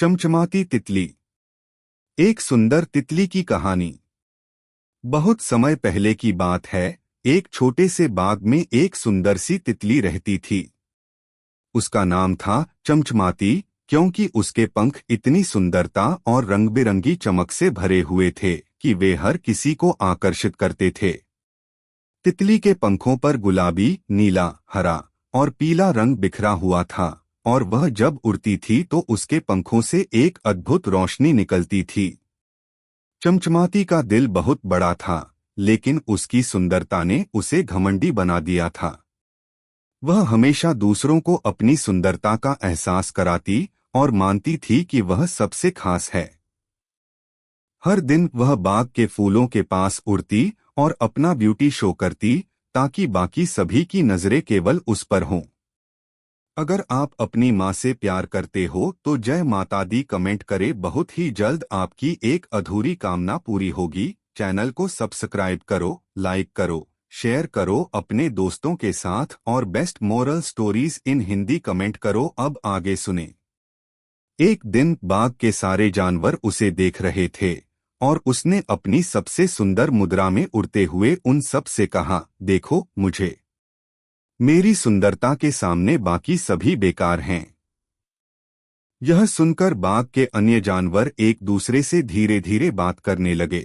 चमचमाती तितली। एक सुंदर तितली की कहानी। बहुत समय पहले की बात है। एक छोटे से बाग में एक सुंदर सी तितली रहती थी। उसका नाम था चमचमाती, क्योंकि उसके पंख इतनी सुंदरता और रंग बिरंगी चमक से भरे हुए थे कि वे हर किसी को आकर्षित करते थे। तितली के पंखों पर गुलाबी, नीला, हरा और पीला रंग बिखरा हुआ था, और वह जब उड़ती थी तो उसके पंखों से एक अद्भुत रोशनी निकलती थी। चमचमाती का दिल बहुत बड़ा था, लेकिन उसकी सुंदरता ने उसे घमंडी बना दिया था। वह हमेशा दूसरों को अपनी सुंदरता का एहसास कराती और मानती थी कि वह सबसे खास है। हर दिन वह बाग के फूलों के पास उड़ती और अपना ब्यूटी शो करती, ताकि बाकी सभी की नजरें केवल उस पर हों। अगर आप अपनी माँ से प्यार करते हो तो जय माता दी कमेंट करें। बहुत ही जल्द आपकी एक अधूरी कामना पूरी होगी। चैनल को सब्सक्राइब करो, लाइक करो, शेयर करो अपने दोस्तों के साथ, और best moral stories in Hindi comment करो। अब आगे सुने। एक दिन बाग के सारे जानवर उसे देख रहे थे, और उसने अपनी सबसे सुंदर मुद्रा में उड़ते हुए उन सब से कहा, देखो मुझे। मेरी सुंदरता के सामने बाकी सभी बेकार हैं। यह सुनकर बाग के अन्य जानवर एक दूसरे से धीरे धीरे बात करने लगे।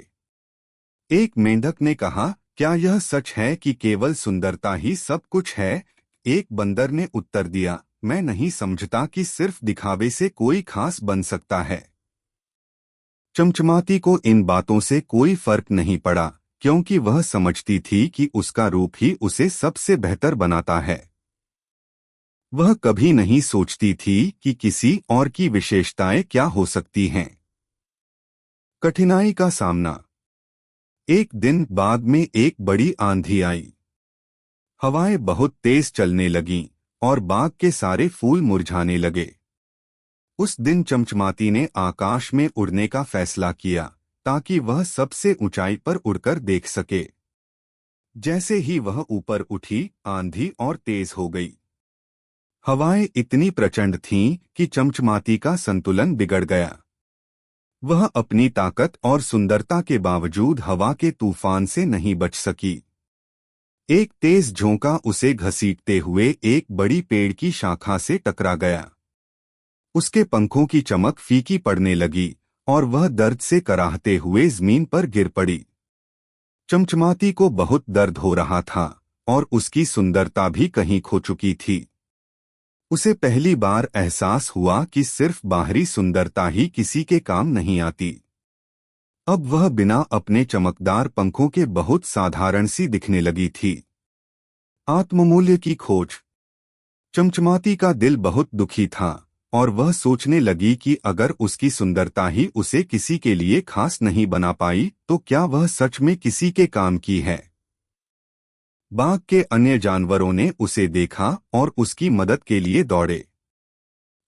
एक मेंढक ने कहा, क्या यह सच है कि केवल सुंदरता ही सब कुछ है? एक बंदर ने उत्तर दिया, मैं नहीं समझता कि सिर्फ दिखावे से कोई खास बन सकता है। चमचमाती को इन बातों से कोई फर्क नहीं पड़ा, क्योंकि वह समझती थी कि उसका रूप ही उसे सबसे बेहतर बनाता है। वह कभी नहीं सोचती थी कि किसी और की विशेषताएं क्या हो सकती हैं। कठिनाई का सामना। एक दिन बाग में एक बड़ी आंधी आई। हवाएं बहुत तेज चलने लगीं और बाग के सारे फूल मुरझाने लगे। उस दिन चमचमाती ने आकाश में उड़ने का फैसला किया, ताकि वह सबसे ऊंचाई पर उड़कर देख सके। जैसे ही वह ऊपर उठी, आंधी और तेज हो गई। हवाएं इतनी प्रचंड थीं कि चमचमाती का संतुलन बिगड़ गया। वह अपनी ताकत और सुंदरता के बावजूद हवा के तूफान से नहीं बच सकी। एक तेज झोंका उसे घसीटते हुए एक बड़ी पेड़ की शाखा से टकरा गया। उसके पंखों की चमक फीकी पड़ने लगी और वह दर्द से कराहते हुए जमीन पर गिर पड़ी। चमचमाती को बहुत दर्द हो रहा था और उसकी सुंदरता भी कहीं खो चुकी थी। उसे पहली बार एहसास हुआ कि सिर्फ बाहरी सुंदरता ही किसी के काम नहीं आती। अब वह बिना अपने चमकदार पंखों के बहुत साधारण सी दिखने लगी थी। आत्ममूल्य की खोज। चमचमाती का दिल बहुत दुखी था और वह सोचने लगी कि अगर उसकी सुंदरता ही उसे किसी के लिए खास नहीं बना पाई तो क्या वह सच में किसी के काम की है। बाग के अन्य जानवरों ने उसे देखा और उसकी मदद के लिए दौड़े।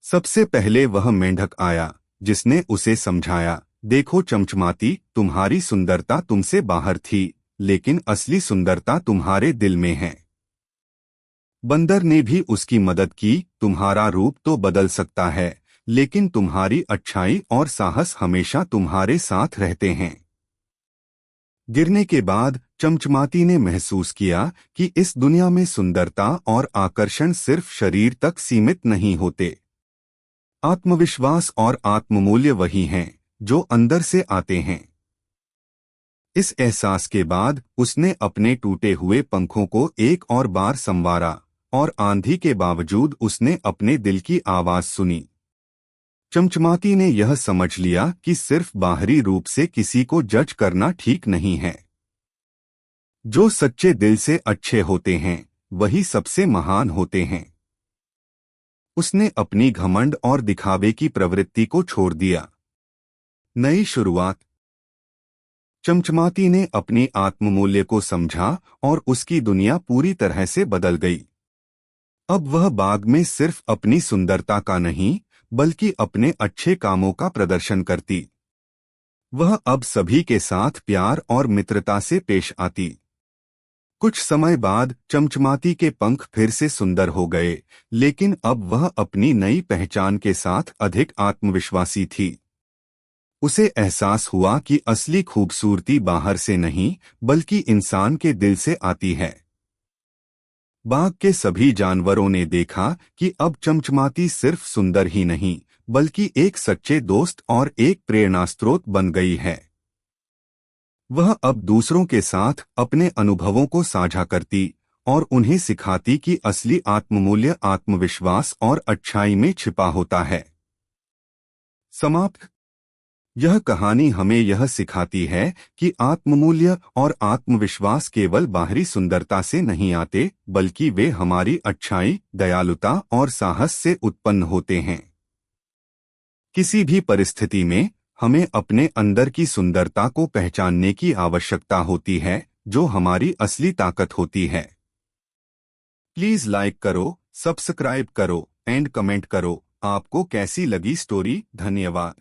सबसे पहले वह मेंढक आया, जिसने उसे समझाया, देखो चमचमाती, तुम्हारी सुंदरता तुमसे बाहर थी, लेकिन असली सुंदरता तुम्हारे दिल में है। बंदर ने भी उसकी मदद की, तुम्हारा रूप तो बदल सकता है, लेकिन तुम्हारी अच्छाई और साहस हमेशा तुम्हारे साथ रहते हैं। गिरने के बाद चमचमाती ने महसूस किया कि इस दुनिया में सुंदरता और आकर्षण सिर्फ शरीर तक सीमित नहीं होते। आत्मविश्वास और आत्ममूल्य वही हैं जो अंदर से आते हैं। इस एहसास के बाद उसने अपने टूटे हुए पंखों को एक और बार संवारा, और आंधी के बावजूद उसने अपने दिल की आवाज सुनी। चमचमाती ने यह समझ लिया कि सिर्फ बाहरी रूप से किसी को जज करना ठीक नहीं है। जो सच्चे दिल से अच्छे होते हैं वही सबसे महान होते हैं। उसने अपनी घमंड और दिखावे की प्रवृत्ति को छोड़ दिया। नई शुरुआत। चमचमाती ने अपनी आत्ममूल्य को समझा और उसकी दुनिया पूरी तरह से बदल गई। अब वह बाग में सिर्फ अपनी सुंदरता का नहीं, बल्कि अपने अच्छे कामों का प्रदर्शन करती। वह अब सभी के साथ प्यार और मित्रता से पेश आती। कुछ समय बाद चमचमाती के पंख फिर से सुंदर हो गए, लेकिन अब वह अपनी नई पहचान के साथ अधिक आत्मविश्वासी थी। उसे एहसास हुआ कि असली खूबसूरती बाहर से नहीं, बल्कि इंसान के दिल से आती है। बाग के सभी जानवरों ने देखा कि अब चमचमाती सिर्फ सुंदर ही नहीं, बल्कि एक सच्चे दोस्त और एक प्रेरणास्रोत बन गई है। वह अब दूसरों के साथ अपने अनुभवों को साझा करती और उन्हें सिखाती कि असली आत्ममूल्य आत्मविश्वास और अच्छाई में छिपा होता है। समाप्त। यह कहानी हमें यह सिखाती है कि आत्ममूल्य और आत्मविश्वास केवल बाहरी सुंदरता से नहीं आते, बल्कि वे हमारी अच्छाई, दयालुता और साहस से उत्पन्न होते हैं। किसी भी परिस्थिति में हमें अपने अंदर की सुंदरता को पहचानने की आवश्यकता होती है, जो हमारी असली ताकत होती है। प्लीज लाइक करो, सब्सक्राइब करो एंड कमेंट करो। आपको कैसी लगी स्टोरी? धन्यवाद।